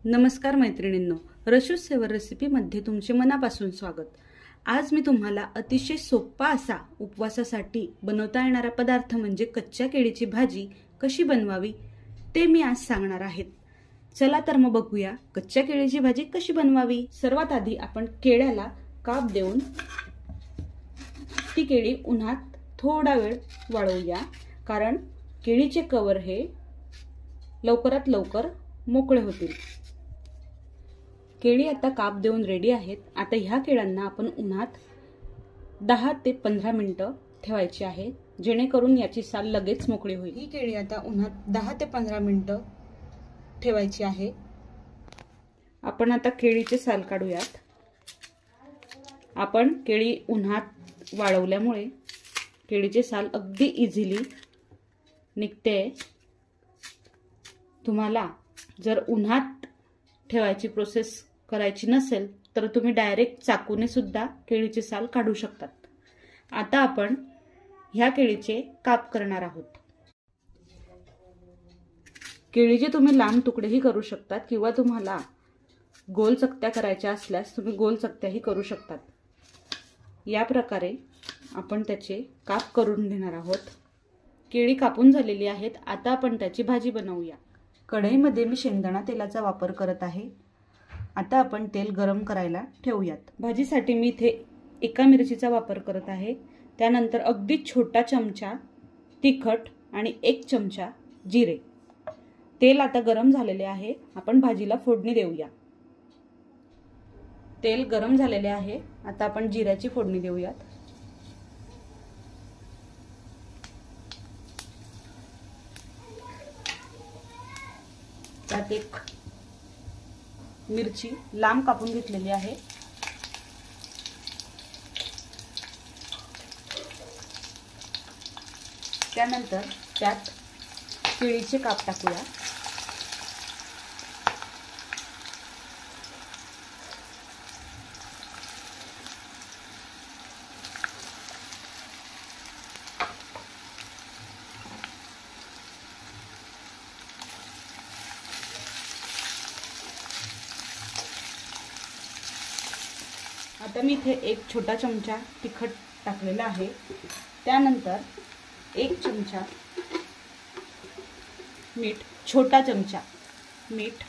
नमस्कार मैत्रिणींनो, रशूज सेवर रेसिपीमध्ये तुमचे मनापासून स्वागत। आज मी तुम्हाला अतिशय सोपा असा उपवासासाठी बनवता येणारा पदार्थ म्हणजे कच्च्या केळीची भाजी कशी बनवावी ते मी आज सांगणार आहे। चला तर मग बघूया कच्च्या केळीची भाजी कशी बनवावी। सर्वात आधी आपण केळ्याला काप देऊन ती केळी उन्हात थोडा वेळ वाळवूया, कारण केळीचे कवर हे लवकरात लवकर मोकळे होतील। केळी आता काप देऊन रेडी आहेत। आता ह्या केळ्यांना आपण उन्हात 10 ते 15 मिनिटं ठेवायची आहे, जेणेकरून याची साल लगेच मोकळी होईल। ही केळी आता उन्हात 10 ते 15 मिनिटं ठेवायची आहे। आपण आता केळीचे साल काढूयात। आपण केळी उन्हात वाळवल्यामुळे केळीचे साल अगदी इझिली निघते। तुम्हाला जर उन्हात ठेवायची प्रोसेस करायची नसेल तर तुम्ही डायरेक्ट चाकूने सुद्धा केळीचे साल काढू शकतात। आता आपण ह्या केळीचे काप करणार आहोत। केळीचे तुम्ही लांब तुकडेही करू शकतात किंवा तुम्हाला गोल चकत्या करायच्या असल्यास तुम्ही गोल चकत्याही करू शकतात। या प्रकारे आपण त्याचे काप करून घेणार आहोत। केळी कापून झालेली आहेत। आता आपण त्याची भाजी बनवूया। कढईमध्ये मी शेंगदाणा तेलाचा वापर करत आहे। आता आपण तेल गरम करायला ठेवूयात। भाजीसाठी मी इथे एका मिरचीचा वापर करत आहे। त्यानंतर अगदी छोटा चमचा तिखट आणि 1 चमचा जिरे। तेल आता गरम झालेले आहे। आपण भाजीला फोडणी देऊया। तेल गरम झालेले आहे। आता आपण जिऱ्याची फोडणी देऊयात। त्यात एक मिरची लांब कापून घेतलेली आहे। त्यानंतर त्यात केळीचे काप टाकूया। आता मी इथे 1 छोटा चमचा तिखट टाकलेला आहे। त्यानंतर 1 चमचा मीठ, छोटा चमचा मीठ,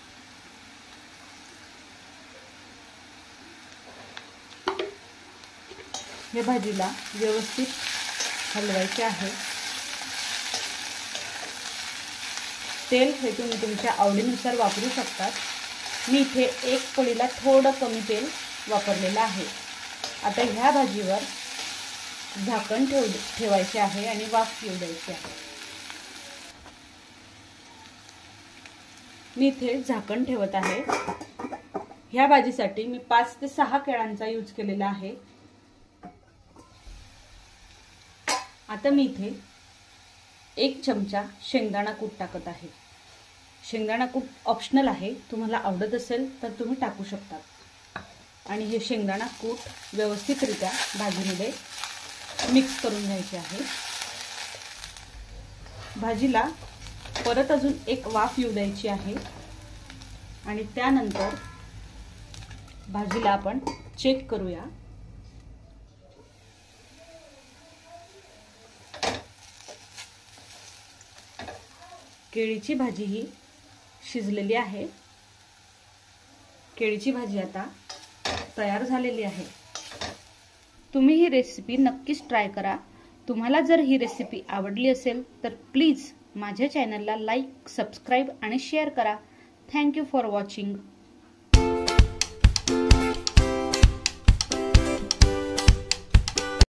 हे भाजीला व्यवस्थित हलवायचे आहे। तेल हे तुम्ही तुमच्या आवडीनुसार वापरू शकतात। मी इथे 1 पळीला थोडं कमी तेल वापरलेला आहे। आता ह्या भाजीवर झाकण ठेवायचे आहे आणि वाफ येऊ द्यायची आहे। मी इथे झाकण ठेवत आहे। ह्या भाजीसाठी मी 5 ते 6 केळ्यांचा यूज केलेला आहे। आता मी इथे 1 चमचा शेंगदाणा कूट टाकत आहे। शेंगदाणा कूट ऑप्शनल आहे, तुम्हाला आवडत असेल तर तुम्ही टाकू शकता। आणि हे शेंगदाणा कूट व्यवस्थितरित्या भाजीमध्ये मिक्स करून घ्यायचे आहे। भाजीला परत अजून एक वाफ येऊ द्यायची आहे आणि त्यानंतर भाजीला आपण चेक करूया। केळीची भाजी ही शिजलेली आहे। केळीची भाजी आता तयार झालेली आहे। तुम्ही ही रेसिपी नक्कीच ट्राय करा। तुम्हाला जर ही रेसिपी आवडली असेल तर प्लीज माझ्या चॅनलला लाईक, सबस्क्राइब आणि शेअर करा। Thank you for watching.